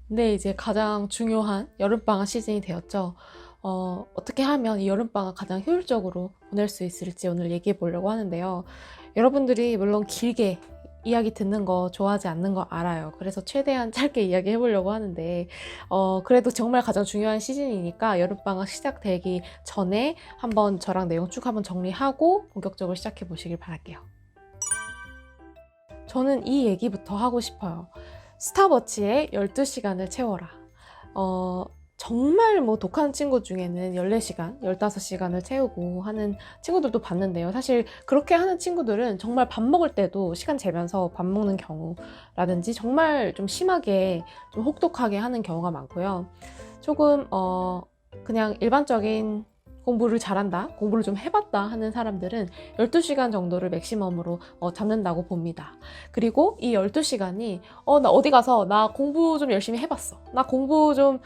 네, 이제 가장 중요한 여름방학 시즌이 되었죠. 어떻게 하면 이 여름방학 가장 효율적으로 보낼 수 있을지 오늘 얘기해 보려고 하는데요. 여러분들이 물론 길게 이야기 듣는 거 좋아하지 않는 거 알아요. 그래서 최대한 짧게 이야기해 보려고 하는데, 그래도 정말 가장 중요한 시즌이니까 여름방학 시작되기 전에 한번 저랑 내용 쭉 한번 정리하고 본격적으로 시작해 보시길 바랄게요. 저는 이 얘기부터 하고 싶어요. 스탑워치에 12시간을 채워라. 정말 뭐 독한 친구 중에는 14시간, 15시간을 채우고 하는 친구들도 봤는데요. 사실 그렇게 하는 친구들은 정말 밥 먹을 때도 시간 재면서 밥 먹는 경우라든지 정말 좀 심하게 좀 혹독하게 하는 경우가 많고요. 조금 그냥 일반적인 공부를 잘한다, 공부를 좀 해봤다 하는 사람들은 12시간 정도를 맥시멈으로 잡는다고 봅니다. 그리고 이 12시간이 나 어디 가서 나 공부 좀 열심히 해봤어, 나 공부 좀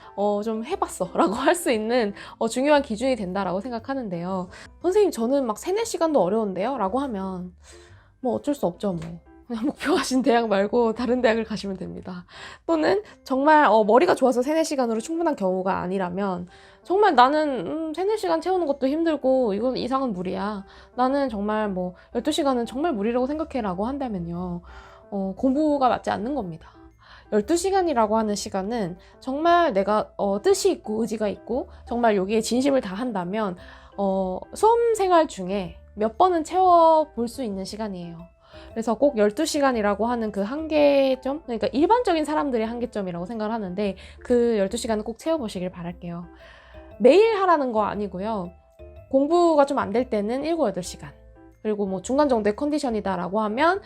해봤어 라고 할 수 있는 중요한 기준이 된다라고 생각하는데요. 선생님, 저는 막 3, 4시간도 어려운데요? 라고 하면 뭐 어쩔 수 없죠. 뭐 그냥 목표하신 대학 말고 다른 대학을 가시면 됩니다. 또는 정말 머리가 좋아서 3, 4시간으로 충분한 경우가 아니라면 정말 나는 3, 4시간 채우는 것도 힘들고 이건 이상은 무리야, 나는 정말 뭐 12시간은 정말 무리라고 생각해 라고 한다면요, 공부가 맞지 않는 겁니다. 12시간이라고 하는 시간은 정말 내가 뜻이 있고 의지가 있고 정말 여기에 진심을 다한다면 수험 생활 중에 몇 번은 채워볼 수 있는 시간이에요. 그래서 꼭 12시간이라고 하는 그 한계점, 그러니까 일반적인 사람들의 한계점이라고 생각을 하는데 그 12시간은 꼭 채워보시길 바랄게요. 매일 하라는 거 아니고요. 공부가 좀 안 될 때는 7, 8시간. 그리고 뭐 중간 정도의 컨디션이다라고 하면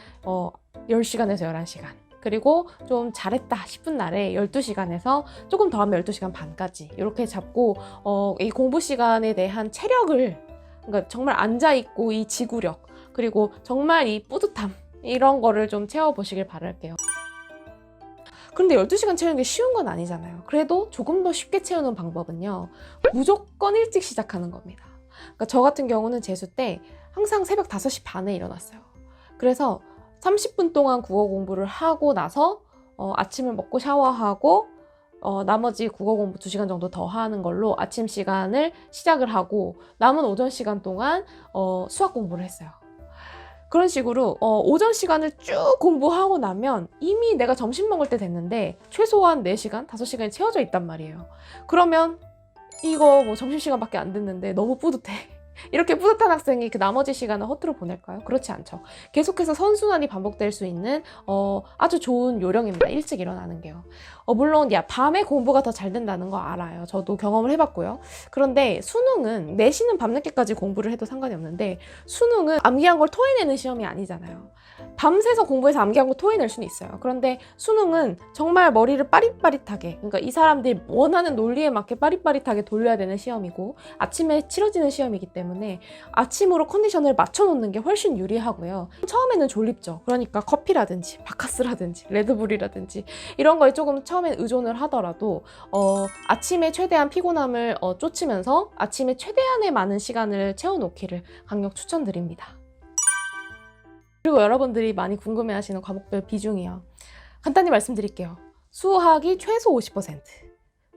10시간에서 11시간. 그리고 좀 잘했다 싶은 날에 12시간에서 조금 더 하면 12시간 반까지 이렇게 잡고 이 공부 시간에 대한 체력을, 그러니까 정말 앉아있고 이 지구력, 그리고 정말 이 뿌듯함, 이런 거를 좀 채워보시길 바랄게요. 그런데 12시간 채우는 게 쉬운 건 아니잖아요. 그래도 조금 더 쉽게 채우는 방법은요, 무조건 일찍 시작하는 겁니다. 그러니까 저 같은 경우는 재수 때 항상 새벽 5시 반에 일어났어요. 그래서 30분 동안 국어 공부를 하고 나서 아침을 먹고 샤워하고 나머지 국어 공부 2시간 정도 더 하는 걸로 아침 시간을 시작을 하고 남은 오전 시간 동안 수학 공부를 했어요. 그런 식으로 오전 시간을 쭉 공부하고 나면 이미 내가 점심 먹을 때 됐는데 최소한 4시간, 5시간이 채워져 있단 말이에요. 그러면 이거 뭐 점심시간밖에 안 됐는데 너무 뿌듯해. 이렇게 뿌듯한 학생이 그 나머지 시간을 허투루 보낼까요? 그렇지 않죠. 계속해서 선순환이 반복될 수 있는 아주 좋은 요령입니다. 일찍 일어나는 게요. 물론 밤에 공부가 더 잘 된다는 거 알아요. 저도 경험을 해봤고요. 그런데 수능은 내신은 밤늦게까지 공부를 해도 상관이 없는데 수능은 암기한 걸 토해내는 시험이 아니잖아요. 밤새서 공부해서 암기한 거 토해낼 수는 있어요. 그런데 수능은 정말 머리를 빠릿빠릿하게, 그러니까 이 사람들이 원하는 논리에 맞게 빠릿빠릿하게 돌려야 되는 시험이고 아침에 치러지는 시험이기 때문에 아침으로 컨디션을 맞춰놓는 게 훨씬 유리하고요. 처음에는 졸립죠. 그러니까 커피라든지 바카스라든지 레드불이라든지 이런 거에 조금 처음엔 의존을 하더라도 아침에 최대한 피곤함을 쫓으면서 아침에 최대한의 많은 시간을 채워놓기를 강력 추천드립니다. 그리고 여러분들이 많이 궁금해하시는 과목별 비중이요. 간단히 말씀드릴게요. 수학이 최소 50%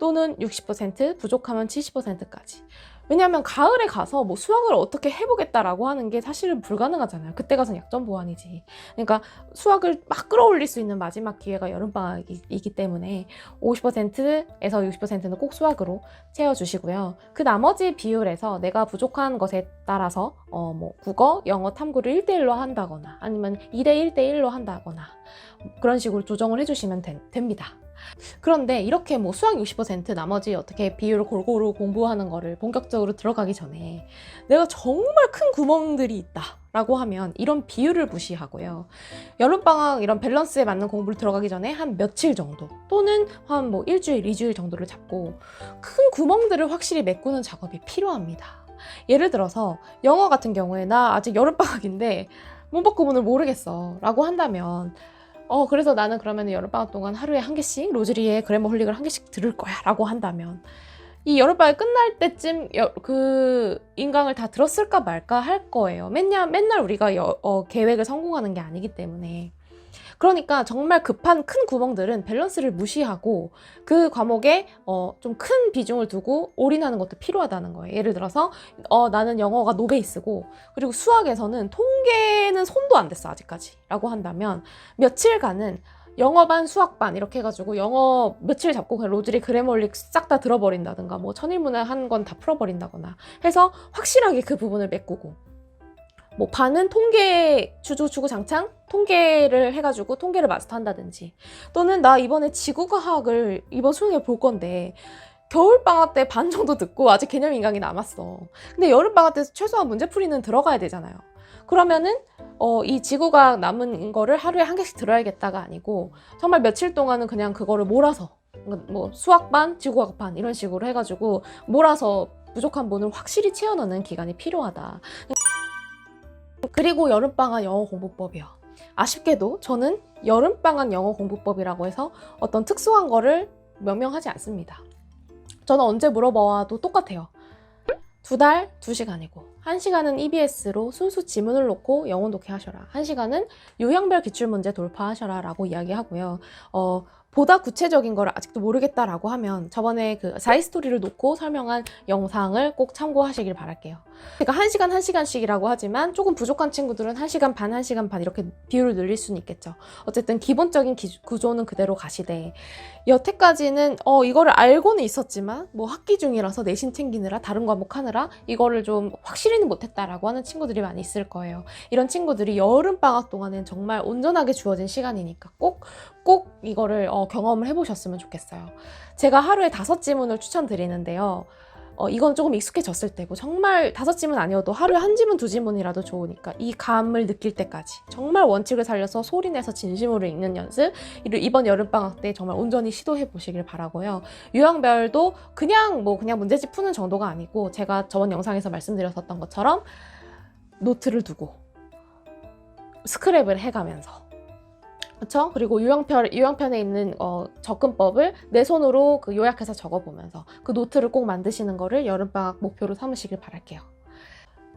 또는 60%, 부족하면 70%까지. 왜냐하면 가을에 가서 뭐 수학을 어떻게 해보겠다라고 하는 게 사실은 불가능하잖아요. 그때 가서 약점 보완이지. 그러니까 수학을 막 끌어올릴 수 있는 마지막 기회가 여름방학이기 때문에 50%에서 60%는 꼭 수학으로 채워주시고요. 그 나머지 비율에서 내가 부족한 것에 따라서 뭐 국어, 영어, 탐구를 1대1로 한다거나 아니면 2대 1대1로 한다거나 그런 식으로 조정을 해주시면 됩니다. 그런데 이렇게 뭐 수학 60% 나머지 어떻게 비율을 골고루 공부하는 거를 본격적으로 들어가기 전에 내가 정말 큰 구멍들이 있다 라고 하면 이런 비율을 무시하고요. 여름방학 이런 밸런스에 맞는 공부를 들어가기 전에 한 며칠 정도 또는 한 뭐 일주일, 2주일 정도를 잡고 큰 구멍들을 확실히 메꾸는 작업이 필요합니다. 예를 들어서 영어 같은 경우에 나 아직 여름방학인데 문법 구문을 모르겠어 라고 한다면 그래서 나는 그러면 여름방학 동안 하루에 1개씩 로즈리의 그래머 홀릭을 1개씩 들을 거야 라고 한다면 이 여름방학이 끝날 때쯤 그 인강을 다 들었을까 말까 할 거예요. 맨날 우리가 계획을 성공하는 게 아니기 때문에. 그러니까 정말 급한 큰 구멍들은 밸런스를 무시하고 그 과목에 좀 큰 비중을 두고 올인하는 것도 필요하다는 거예요. 예를 들어서 나는 영어가 노베이스고 그리고 수학에서는 통계는 손도 안 댔어 아직까지 라고 한다면 며칠간은 영어반, 수학반 이렇게 해가지고 영어 며칠 잡고 그냥 로즈리 그래머리 싹 다 들어버린다든가 뭐 천일문을 한 건 다 풀어버린다거나 해서 확실하게 그 부분을 메꾸고 뭐 반은 통계 주구장창 통계를 해가지고 통계를 마스터한다든지 또는 나 이번에 지구과학을 이번 수능에 볼 건데 겨울방학 때 반 정도 듣고 아직 개념 인강이 남았어. 근데 여름방학 때 최소한 문제풀이는 들어가야 되잖아요. 그러면은 이 지구과학 남은 거를 하루에 한 개씩 들어야겠다가 아니고 정말 며칠 동안은 그냥 그거를 몰아서 뭐 수학반, 지구과학반 이런 식으로 해가지고 몰아서 부족한 부분을 확실히 채워넣는 기간이 필요하다. 그리고 여름방학 영어 공부법이요. 아쉽게도 저는 여름방학 영어 공부법이라고 해서 어떤 특수한 거를 명명하지 않습니다. 저는 언제 물어봐도 똑같아요. 2달 2시간이고 1시간은 EBS로 순수 지문을 놓고 영어 독해 하셔라. 1시간은 유형별 기출문제 돌파하셔라 라고 이야기하고요. 보다 구체적인 걸 아직도 모르겠다라고 하면 저번에 그 사이스토리를 놓고 설명한 영상을 꼭 참고하시길 바랄게요. 그러니까 1시간 1시간씩이라고 하지만 조금 부족한 친구들은 1시간 반, 1시간 반 이렇게 비율을 늘릴 수는 있겠죠. 어쨌든 기본적인 구조는 그대로 가시되 여태까지는 이거를 알고는 있었지만 뭐 학기 중이라서 내신 챙기느라 다른 과목 하느라 이거를 좀 확실히는 못했다라고 하는 친구들이 많이 있을 거예요. 이런 친구들이 여름방학 동안은 정말 온전하게 주어진 시간이니까 꼭 이거를 경험을 해보셨으면 좋겠어요. 제가 하루에 5지문을 추천드리는데요. 이건 조금 익숙해졌을 때고 정말 5지문 아니어도 하루에 1지문 2지문이라도 좋으니까 이 감을 느낄 때까지 정말 원칙을 살려서 소리내서 진심으로 읽는 연습 이번 여름방학 때 정말 온전히 시도해 보시길 바라고요. 유형별도 그냥 문제집 푸는 정도가 아니고 제가 저번 영상에서 말씀드렸었던 것처럼 노트를 두고 스크랩을 해가면서 그렇죠? 그리고 유형편에 있는 접근법을 내 손으로 그 요약해서 적어보면서 그 노트를 꼭 만드시는 거를 여름방학 목표로 삼으시길 바랄게요.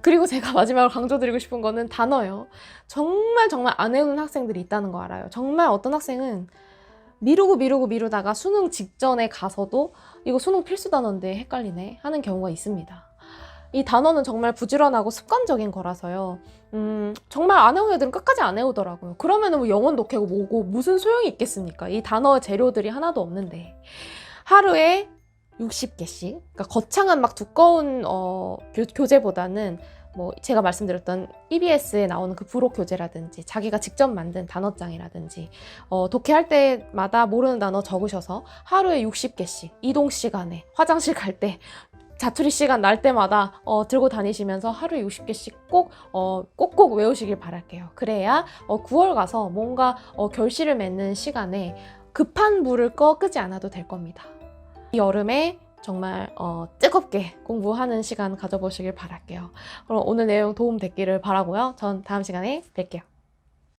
그리고 제가 마지막으로 강조드리고 싶은 거는 단어예요. 정말 안 외우는 학생들이 있다는 거 알아요. 정말 어떤 학생은 미루다가 수능 직전에 가서도 이거 수능 필수 단어인데 헷갈리네 하는 경우가 있습니다. 이 단어는 정말 부지런하고 습관적인 거라서요. 정말 안 외우는 애들은 끝까지 안 외우더라고요. 그러면은 뭐 영원 독해고 뭐고 무슨 소용이 있겠습니까? 이 단어 재료들이 하나도 없는데 하루에 60개씩 그러니까 거창한 막 두꺼운 교재보다는 뭐 제가 말씀드렸던 EBS에 나오는 그 부록 교재라든지 자기가 직접 만든 단어장이라든지 독해할 때마다 모르는 단어 적으셔서 하루에 60개씩 이동 시간에 화장실 갈 때 자투리 시간 날 때마다 들고 다니시면서 하루에 60개씩 꼭꼭 외우시길 바랄게요. 그래야 9월 가서 뭔가 결실을 맺는 시간에 급한 불을 끄지 않아도 될 겁니다. 이 여름에 정말 뜨겁게 공부하는 시간 가져보시길 바랄게요. 그럼 오늘 내용 도움 됐기를 바라고요. 전 다음 시간에 뵐게요.